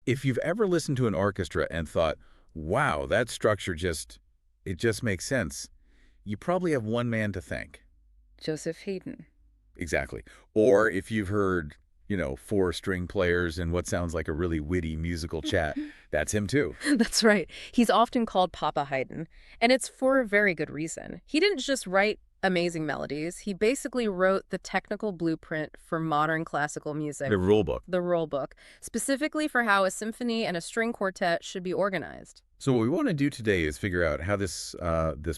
If you've ever listened to an orchestra and thought, wow, that structure it just makes sense, you probably have one man to thank. Joseph Haydn. Exactly. Or if you've heard, four-string players in what sounds like a really witty musical chat, that's him too. That's right. He's often called Papa Haydn, and it's for a very good reason. He didn't just write amazing melodies. He basically wrote the technical blueprint for modern classical music, The rule book. the rule book, specifically for how a symphony and a string quartet should be organized. So what we want to do today is figure out how this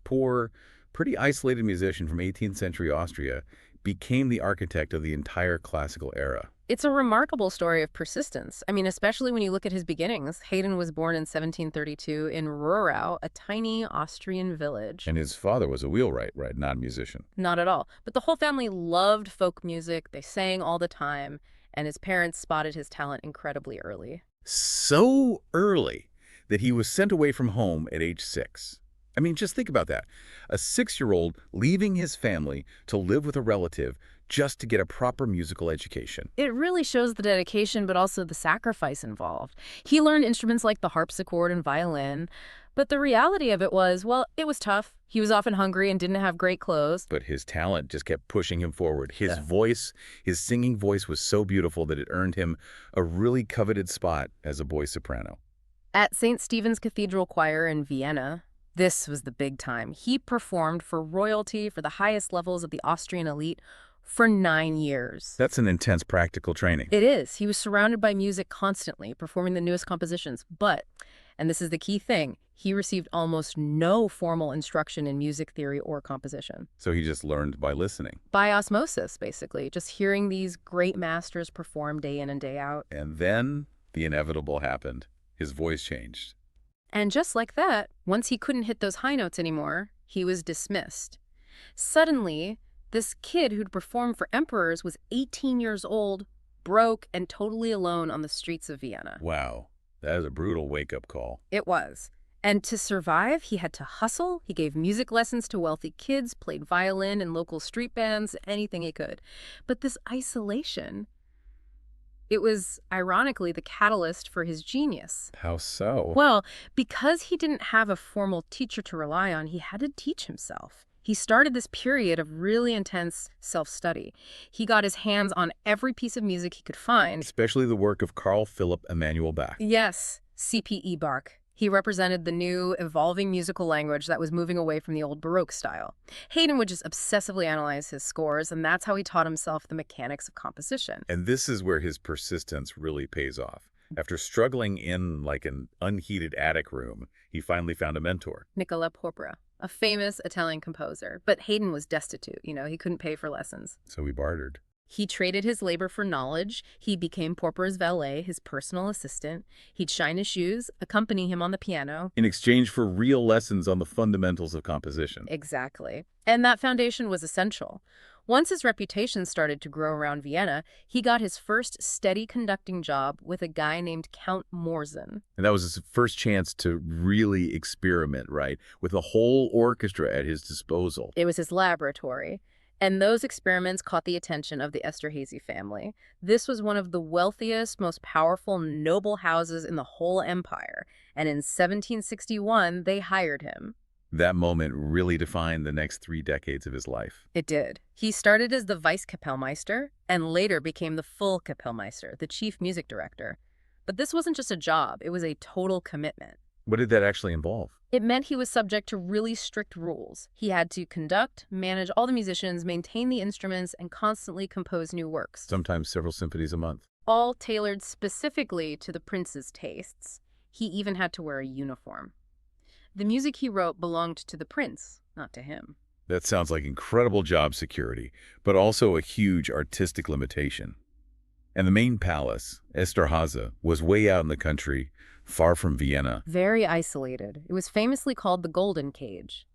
poor, pretty isolated musician from 18th century Austria became the architect of the entire classical era. It's a remarkable story of persistence. I mean, especially when you look at his beginnings. Haydn was born in 1732 in Rohrau, a tiny Austrian village. And his father was a wheelwright, right? Not a musician. Not at all. But the whole family loved folk music. They sang all the time, and his parents spotted his talent incredibly early. So early that he was sent away from home at age 6. I mean, just think about that. A 6-year-old leaving his family to live with a relative just to get a proper musical education. It really shows the dedication, but also the sacrifice involved. He learned instruments like the harpsichord and violin, but the reality of it was, well, it was tough. He was often hungry and didn't have great clothes. But his talent just kept pushing him forward. His Yeah. voice, his singing voice was so beautiful that it earned him a really coveted spot as a boy soprano. At St. Stephen's Cathedral Choir in Vienna, this was the big time. He performed for royalty, for the highest levels of the Austrian elite, for 9 years. That's an intense practical training. It is. He was surrounded by music constantly, performing the newest compositions. But, and this is the key thing, he received almost no formal instruction in music theory or composition. So he just learned by listening. By osmosis, basically, just hearing these great masters perform day in and day out. And then the inevitable happened. His voice changed. And just like that, once he couldn't hit those high notes anymore, he was dismissed. Suddenly, this kid who'd performed for emperors was 18 years old, broke, and totally alone on the streets of Vienna. Wow, that is a brutal wake-up call. It was. And to survive, he had to hustle. He gave music lessons to wealthy kids, played violin in local street bands, anything he could. But this isolation, it was, ironically, the catalyst for his genius. How so? Well, because he didn't have a formal teacher to rely on, he had to teach himself. He started this period of really intense self-study. He got his hands on every piece of music he could find. Especially the work of Carl Philipp Emanuel Bach. Yes, C.P.E. Bach. He represented the new, evolving musical language that was moving away from the old Baroque style. Haydn would just obsessively analyze his scores, and that's how he taught himself the mechanics of composition. And this is where his persistence really pays off. After struggling in like an unheated attic room, he finally found a mentor. Nicola Porpora, a famous Italian composer. But Haydn was destitute, he couldn't pay for lessons. So he bartered. He traded his labor for knowledge. He became Porpora's valet, his personal assistant. He'd shine his shoes, accompany him on the piano. In exchange for real lessons on the fundamentals of composition. Exactly. And that foundation was essential. Once his reputation started to grow around Vienna, he got his first steady conducting job with a guy named Count Morzin. And that was his first chance to really experiment, right? With a whole orchestra at his disposal. It was his laboratory. And those experiments caught the attention of the Esterhazy family. This was one of the wealthiest, most powerful, noble houses in the whole empire. And in 1761, they hired him. That moment really defined the next 3 decades of his life. It did. He started as the vice Kapellmeister and later became the full Kapellmeister, the chief music director. But this wasn't just a job, it was a total commitment. What did that actually involve? It meant he was subject to really strict rules. He had to conduct, manage all the musicians, maintain the instruments, and constantly compose new works. Sometimes several symphonies a month. All tailored specifically to the prince's tastes. He even had to wear a uniform. The music he wrote belonged to the prince, not to him. That sounds like incredible job security, but also a huge artistic limitation. And the main palace, Esterhazy, was way out in the country, far from Vienna. Very isolated. It was famously called the Golden Cage.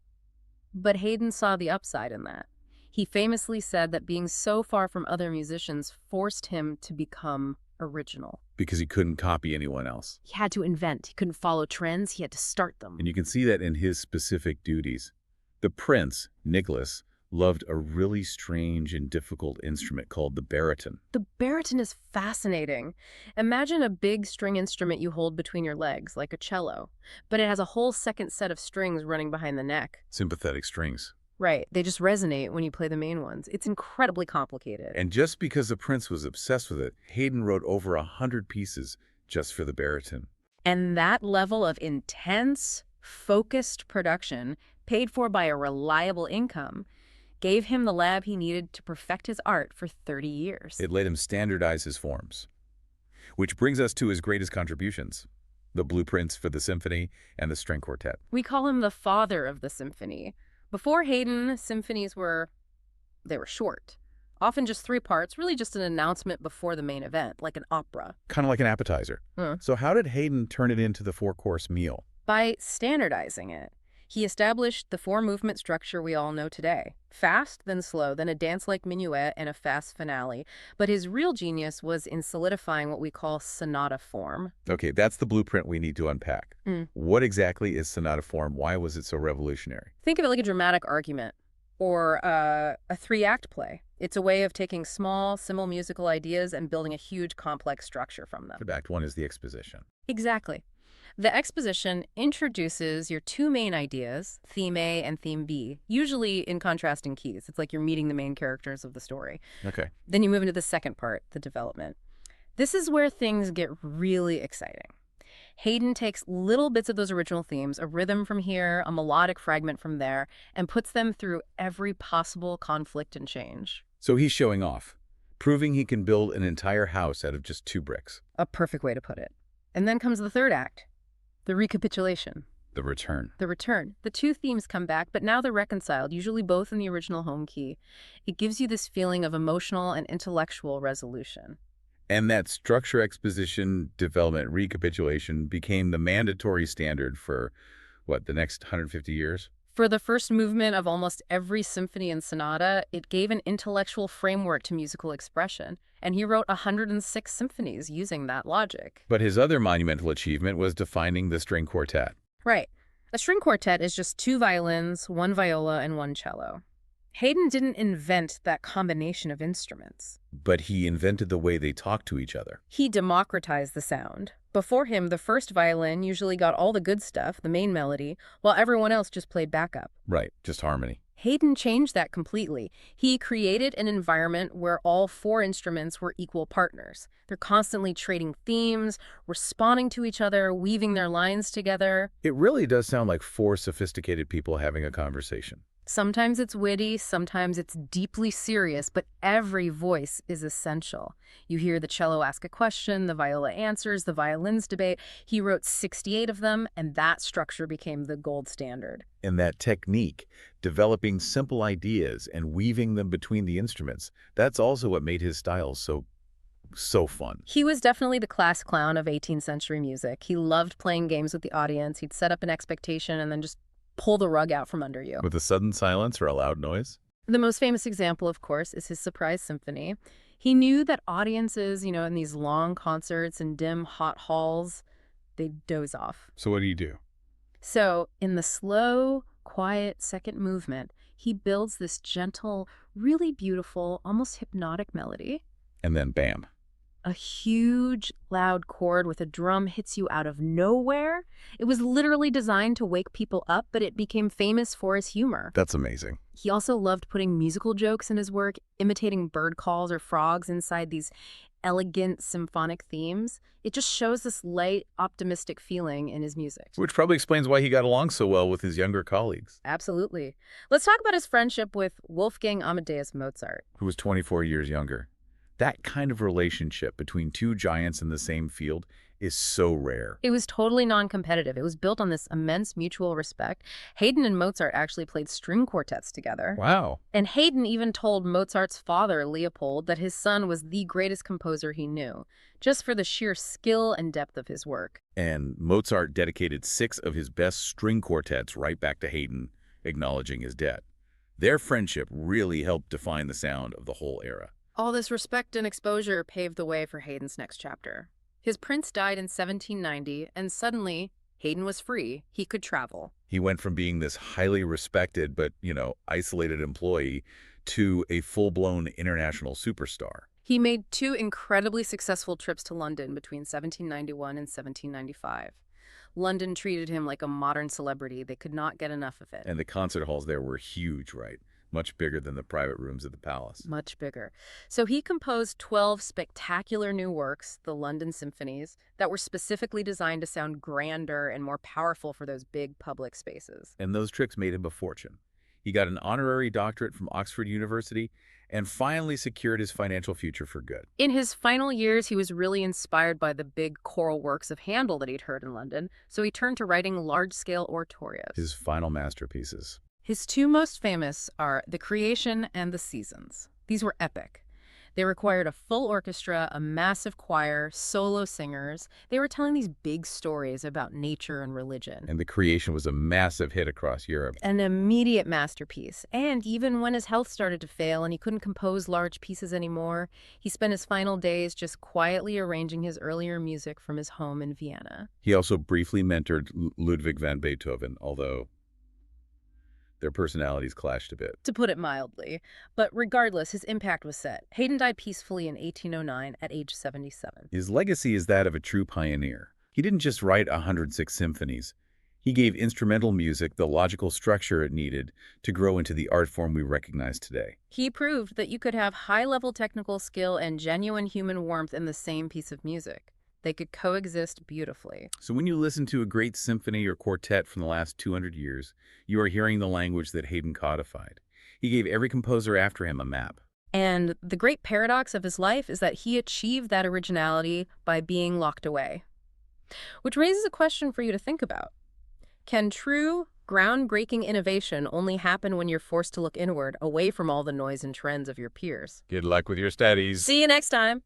But Haydn saw the upside in that. He famously said that being so far from other musicians forced him to become original. Because he couldn't copy anyone else. He had to invent. He couldn't follow trends. He had to start them. And you can see that in his specific duties. The prince, Nicholas, loved a really strange and difficult instrument called the baritone. The baritone is fascinating. Imagine a big string instrument you hold between your legs, like a cello, but it has a whole second set of strings running behind the neck. Sympathetic strings. Right, they just resonate when you play the main ones. It's incredibly complicated. And just because the prince was obsessed with it, Haydn wrote over 100 pieces just for the baritone. And that level of intense, focused production, paid for by a reliable income, gave him the lab he needed to perfect his art for 30 years. It let him standardize his forms. Which brings us to his greatest contributions, the blueprints for the symphony and the string quartet. We call him the father of the symphony. Before Haydn, symphonies were short. Often just 3 parts, really just an announcement before the main event, like an opera. Kind of like an appetizer. So how did Haydn turn it into the 4-course meal? By standardizing it. He established the 4-movement structure we all know today. Fast, then slow, then a dance-like minuet, and a fast finale. But his real genius was in solidifying what we call sonata form. Okay, that's the blueprint we need to unpack. What exactly is sonata form? Why was it so revolutionary? Think of it like a dramatic argument or a 3-act play. It's a way of taking small, simple musical ideas and building a huge, complex structure from them. Act 1 is the exposition. Exactly. The exposition introduces your 2 main ideas, theme A and theme B, usually in contrasting keys. It's like you're meeting the main characters of the story. Okay. Then you move into the second part, the development. This is where things get really exciting. Haydn takes little bits of those original themes, a rhythm from here, a melodic fragment from there, and puts them through every possible conflict and change. So he's showing off, proving he can build an entire house out of just 2 bricks. A perfect way to put it. And then comes the third act. The recapitulation. The return. The return. The 2 themes come back, but now they're reconciled, usually both in the original home key. It gives you this feeling of emotional and intellectual resolution. And that structure, exposition, development, recapitulation became the mandatory standard for, the next 150 years? For the first movement of almost every symphony and sonata, it gave an intellectual framework to musical expression, and he wrote 106 symphonies using that logic. But his other monumental achievement was defining the string quartet. Right. A string quartet is just 2 violins, 1 viola, and 1 cello. Haydn didn't invent that combination of instruments. But he invented the way they talk to each other. He democratized the sound. Before him, the first violin usually got all the good stuff, the main melody, while everyone else just played backup. Right, just harmony. Haydn changed that completely. He created an environment where all 4 instruments were equal partners. They're constantly trading themes, responding to each other, weaving their lines together. It really does sound like 4 sophisticated people having a conversation. Sometimes it's witty, sometimes it's deeply serious, but every voice is essential. You hear the cello ask a question, the viola answers, the violins debate. He wrote 68 of them, and that structure became the gold standard. And that technique, developing simple ideas and weaving them between the instruments, that's also what made his style so fun. He was definitely the class clown of 18th century music. He loved playing games with the audience. He'd set up an expectation and then just pull the rug out from under you. With a sudden silence or a loud noise? The most famous example, of course, is his Surprise Symphony. He knew that audiences, in these long concerts and dim, hot halls, they'd doze off. So what do you do? So in the slow, quiet second movement, he builds this gentle, really beautiful, almost hypnotic melody. And then bam. A huge, loud chord with a drum hits you out of nowhere. It was literally designed to wake people up, but it became famous for his humor. That's amazing. He also loved putting musical jokes in his work, imitating bird calls or frogs inside these elegant symphonic themes. It just shows this light, optimistic feeling in his music. Which probably explains why he got along so well with his younger colleagues. Absolutely. Let's talk about his friendship with Wolfgang Amadeus Mozart, who was 24 years younger. That kind of relationship between 2 giants in the same field is so rare. It was totally non-competitive. It was built on this immense mutual respect. Haydn and Mozart actually played string quartets together. Wow. And Haydn even told Mozart's father, Leopold, that his son was the greatest composer he knew, just for the sheer skill and depth of his work. And Mozart dedicated 6 of his best string quartets right back to Haydn, acknowledging his debt. Their friendship really helped define the sound of the whole era. All this respect and exposure paved the way for Haydn's next chapter. His prince died in 1790, and suddenly, Haydn was free. He could travel. He went from being this highly respected but, isolated employee to a full-blown international superstar. He made 2 incredibly successful trips to London between 1791 and 1795. London treated him like a modern celebrity. They could not get enough of it. And the concert halls there were huge, right? Much bigger than the private rooms at the palace. Much bigger. So he composed 12 spectacular new works, the London symphonies, that were specifically designed to sound grander and more powerful for those big public spaces. And those trips made him a fortune. He got an honorary doctorate from Oxford University and finally secured his financial future for good. In his final years, he was really inspired by the big choral works of Handel that he'd heard in London, so he turned to writing large-scale oratorios. His final masterpieces. His 2 most famous are The Creation and The Seasons. These were epic. They required a full orchestra, a massive choir, solo singers. They were telling these big stories about nature and religion. And The Creation was a massive hit across Europe. An immediate masterpiece. And even when his health started to fail and he couldn't compose large pieces anymore, he spent his final days just quietly arranging his earlier music from his home in Vienna. He also briefly mentored Ludwig van Beethoven, although their personalities clashed a bit. To put it mildly. But regardless, his impact was set. Haydn died peacefully in 1809 at age 77. His legacy is that of a true pioneer. He didn't just write 106 symphonies. He gave instrumental music the logical structure it needed to grow into the art form we recognize today. He proved that you could have high-level technical skill and genuine human warmth in the same piece of music. They could coexist beautifully. So when you listen to a great symphony or quartet from the last 200 years, you are hearing the language that Haydn codified. He gave every composer after him a map. And the great paradox of his life is that he achieved that originality by being locked away. Which raises a question for you to think about. Can true, groundbreaking innovation only happen when you're forced to look inward, away from all the noise and trends of your peers? Good luck with your studies. See you next time.